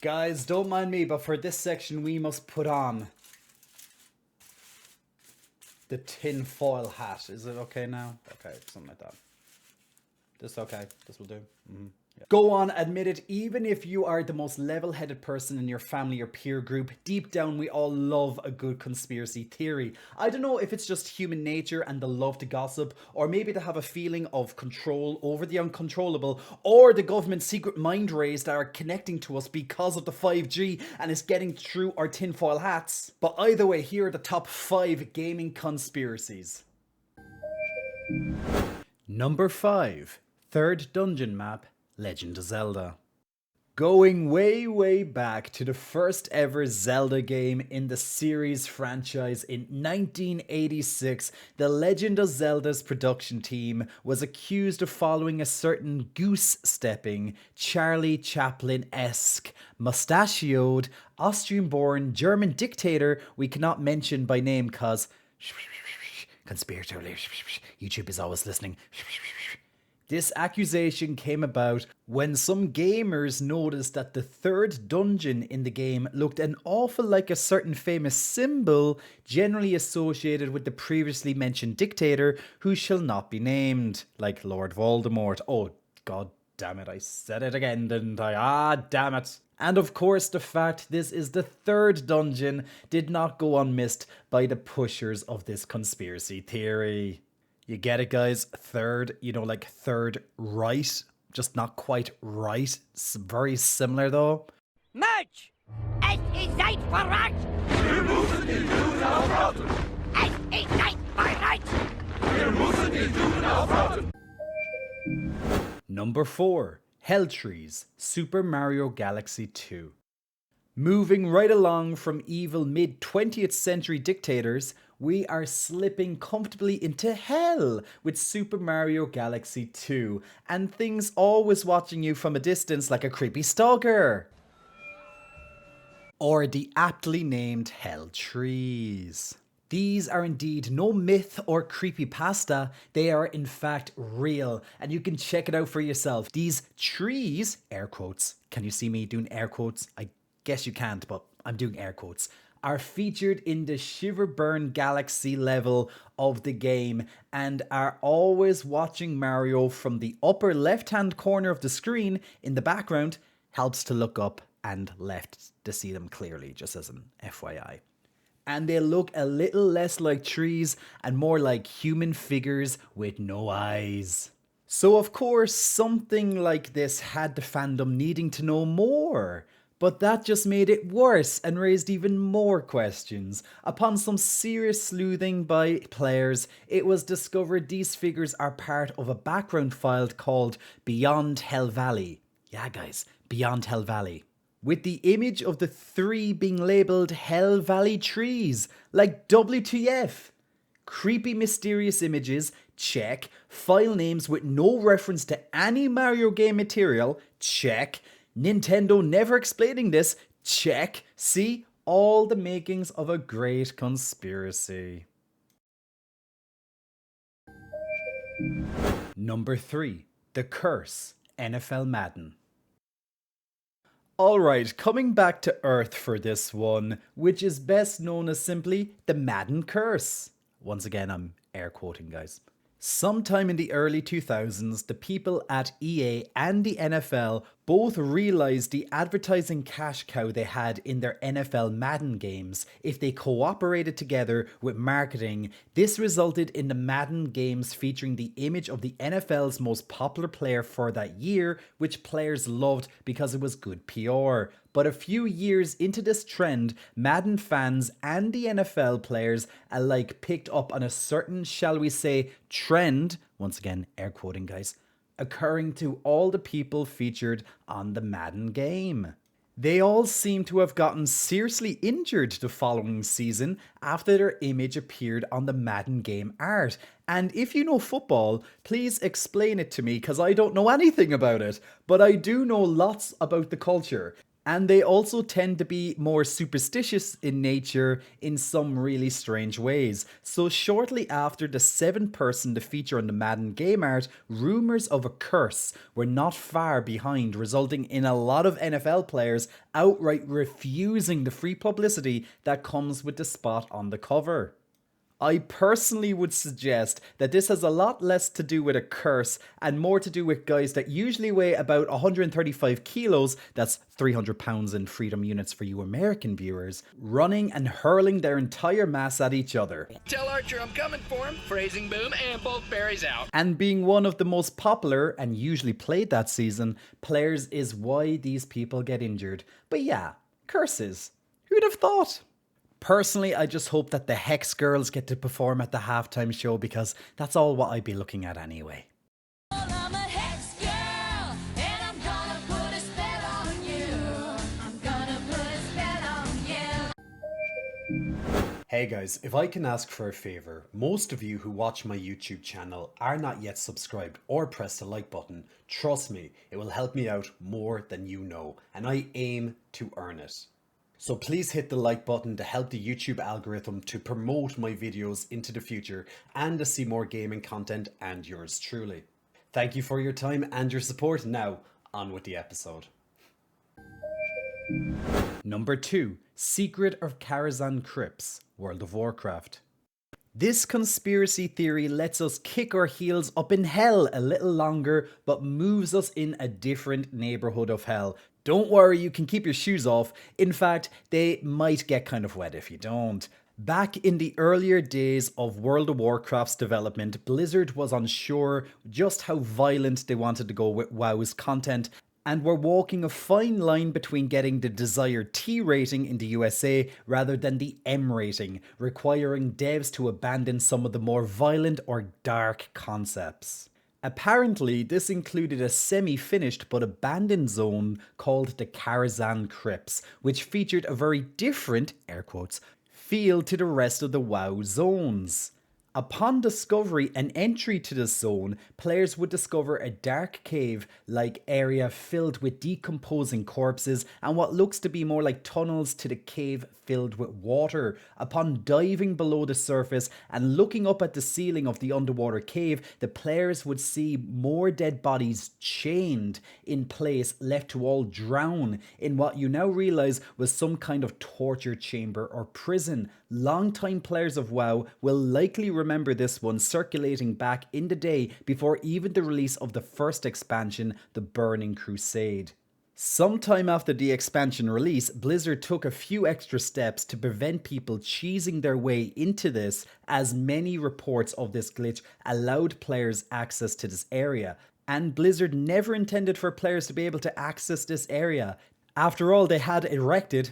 Guys, don't mind me, but for this section we must put on the tin foil hat. Is it okay now? Okay, something like that. This okay? This will do. Yeah. Go on, admit it. Even if you are the most level-headed person in your family or peer group, deep down we all love a good conspiracy theory. I don't know if it's just human nature and the love to gossip, or maybe they have a feeling of control over the uncontrollable, or the government's secret mind rays that are connecting to us because of the 5G and is getting through our tinfoil hats. But either way, here are the top 5 gaming conspiracies. Number 5. Third dungeon map, Legend of Zelda. Going way back to the first ever Zelda game in the series franchise in 1986, the Legend of Zelda's production team was accused of following a certain goose-stepping, Charlie Chaplin-esque, mustachioed, Austrian-born German dictator we cannot mention by name cause conspirator, YouTube is always listening. This accusation came about when some gamers noticed that the third dungeon in the game looked an awful like a certain famous symbol generally associated with the previously mentioned dictator who shall not be named, like Lord Voldemort. Oh, god damn it, I said it again, didn't I? Ah, damn it. And of course, the fact this is the third dungeon did not go unmissed by the pushers of this conspiracy theory. You get it, guys? Third, like third right, just not quite right. It's very similar, though. Merch! Es ist Zeit bereit! Wir müssen die Juden aufhalten! Es ist Zeit bereit! Wir müssen die Juden aufhalten! Number 4. Helltrees, Super Mario Galaxy 2. Moving right along from evil mid-20th century dictators, we are slipping comfortably into hell with Super Mario Galaxy 2, and things always watching you from a distance like a creepy stalker. Or the aptly named Hell Trees. These are indeed no myth or creepypasta, they are in fact real, and you can check it out for yourself. These trees, air quotes, can you see me doing air quotes? I guess you can't, but I'm doing air quotes, are featured in the Shiverburn Galaxy level of the game and are always watching Mario from the upper left-hand corner of the screen in the background. Helps to look up and left to see them clearly, just as an FYI. And they look a little less like trees and more like human figures with no eyes. So of course, something like this had the fandom needing to know more. But that just made it worse and raised even more questions. Upon some serious sleuthing by players, it was discovered these figures are part of a background file called Beyond Hell Valley. Yeah guys, Beyond Hell Valley. With the image of the 3 being labelled Hell Valley trees, like WTF. Creepy mysterious images, check. File names with no reference to any Mario game material, check. Nintendo never explaining this, check. See, all the makings of a great conspiracy. Number 3. The Curse, NFL Madden. Alright, coming back to Earth for this one, which is best known as simply the Madden Curse. Once again, I'm air quoting, guys. Sometime in the early 2000s, the people at EA and the NFL both realized the advertising cash cow they had in their NFL Madden games. If they cooperated together with marketing, this resulted in the Madden games featuring the image of the NFL's most popular player for that year, which players loved because it was good PR. But a few years into this trend, Madden fans and the NFL players alike picked up on a certain, shall we say, trend, once again, air quoting guys, occurring to all the people featured on the Madden game. They all seem to have gotten seriously injured the following season after their image appeared on the Madden game art. And if you know football, please explain it to me because I don't know anything about it, but I do know lots about the culture. And they also tend to be more superstitious in nature in some really strange ways. So shortly after the 7th person to feature on the Madden game art, rumours of a curse were not far behind, resulting in a lot of NFL players outright refusing the free publicity that comes with the spot on the cover. I personally would suggest that this has a lot less to do with a curse and more to do with guys that usually weigh about 135 kilos, that's 300 pounds in freedom units for you American viewers, running and hurling their entire mass at each other. Tell Archer I'm coming for him. Phrasing boom and both berries out. And being one of the most popular and usually played that season, players is why these people get injured. But yeah, curses. Who'd have thought? Personally, I just hope that the Hex girls get to perform at the halftime show because that's all what I'd be looking at anyway. I'm a hex girl, and I'm gonna put a spell on you. I'm gonna put a spell on you. Hey guys, if I can ask for a favor, most of you who watch my YouTube channel are not yet subscribed or press the like button. Trust me, it will help me out more than you know, and I aim to earn it. So please hit the like button to help the YouTube algorithm to promote my videos into the future and to see more gaming content and yours truly. Thank you for your time and your support. Now, on with the episode. Number 2. Secret of Karazhan Crypts, World of Warcraft. This conspiracy theory lets us kick our heels up in hell a little longer, but moves us in a different neighborhood of hell. Don't worry, you can keep your shoes off. In fact, they might get kind of wet if you don't. Back in the earlier days of World of Warcraft's development, Blizzard was unsure just how violent they wanted to go with WoW's content, and were walking a fine line between getting the desired T rating in the USA rather than the M rating, requiring devs to abandon some of the more violent or dark concepts. Apparently, this included a semi-finished but abandoned zone called the Karazhan Crypts, which featured a very different, air quotes, feel to the rest of the WoW zones. Upon discovery and entry to the zone, players would discover a dark cave-like area filled with decomposing corpses and what looks to be more like tunnels to the cave filled with water. Upon diving below the surface and looking up at the ceiling of the underwater cave, the players would see more dead bodies chained in place, left to all drown in what you now realise was some kind of torture chamber or prison. Longtime players of WoW will likely remember this one circulating back in the day before even the release of the first expansion, The Burning Crusade. Sometime after the expansion release, Blizzard took a few extra steps to prevent people cheesing their way into this, as many reports of this glitch allowed players access to this area. And Blizzard never intended for players to be able to access this area. After all, they had erected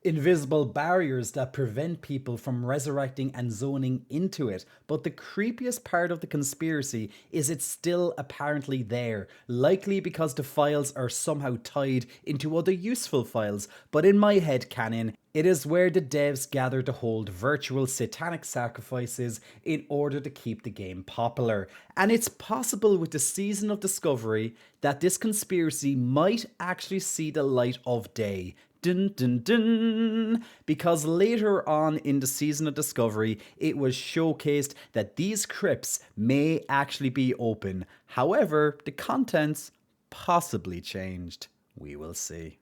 invisible barriers that prevent people from resurrecting and zoning into it. But the creepiest part of the conspiracy is it's still apparently there, likely because the files are somehow tied into other useful files. But in my head canon, it is where the devs gather to hold virtual satanic sacrifices in order to keep the game popular. And it's possible with the Season of Discovery that this conspiracy might actually see the light of day. Dun dun dun! Because later on in the Season of Discovery, it was showcased that these crypts may actually be open. However, the contents possibly changed. We will see.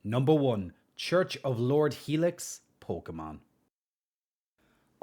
Number 1. Church of Lord Helix, Pokemon.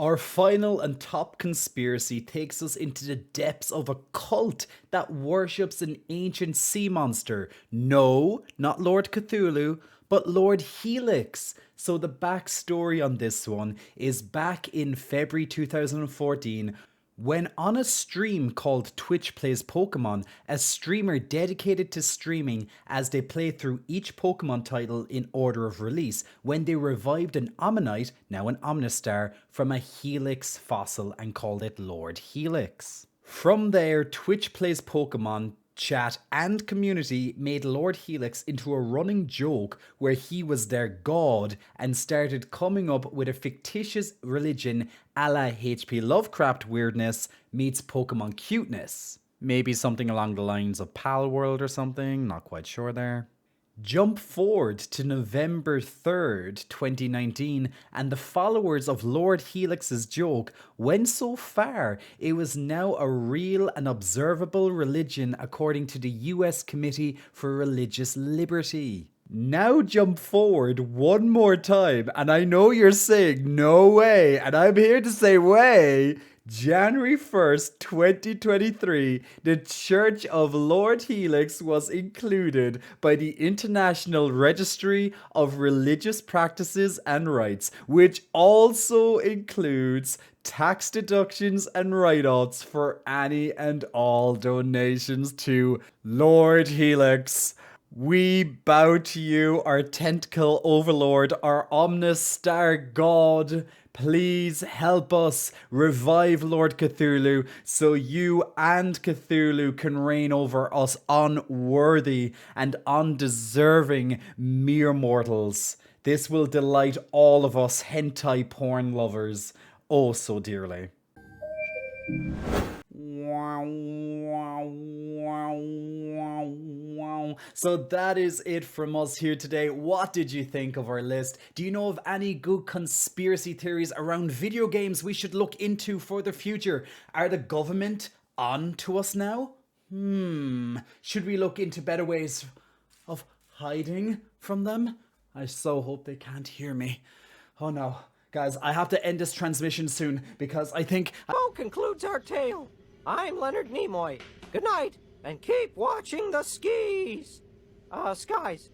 Our final and top conspiracy takes us into the depths of a cult that worships an ancient sea monster. No, not Lord Cthulhu, but Lord Helix. So the backstory on this one is back in February 2014, when on a stream called Twitch Plays Pokemon, a streamer dedicated to streaming as they played through each Pokemon title in order of release, when they revived an Omanyte, now an Omnistar, from a Helix fossil and called it Lord Helix. From there, Twitch Plays Pokemon chat and community made Lord Helix into a running joke where he was their god and started coming up with a fictitious religion a la HP Lovecraft weirdness meets Pokemon cuteness. Maybe something along the lines of Pal World or something, not quite sure there. Jump forward to November 3rd, 2019, and the followers of Lord Helix's joke went so far it was now a real and observable religion according to the US Committee for Religious Liberty. Now jump forward one more time, and I know you're saying no way, and I'm here to say way. January 1st, 2023, the Church of Lord Helix was included by the International Registry of Religious Practices and Rites, which also includes tax deductions and write-offs for any and all donations to Lord Helix. We bow to you, our tentacle overlord, our ominous star god. Please help us revive Lord Cthulhu so you and Cthulhu can reign over us unworthy and undeserving mere mortals. This will delight all of us hentai porn lovers oh so dearly. So that is it from us here today. What did you think of our list? Do you know of any good conspiracy theories around video games we should look into for the future? Are the government on to us now? Should we look into better ways of hiding from them? I so hope they can't hear me. Oh no. Guys, I have to end this transmission soon because I think... So concludes our tale. I'm Leonard Nimoy. Good night, and keep watching the skies. Skies.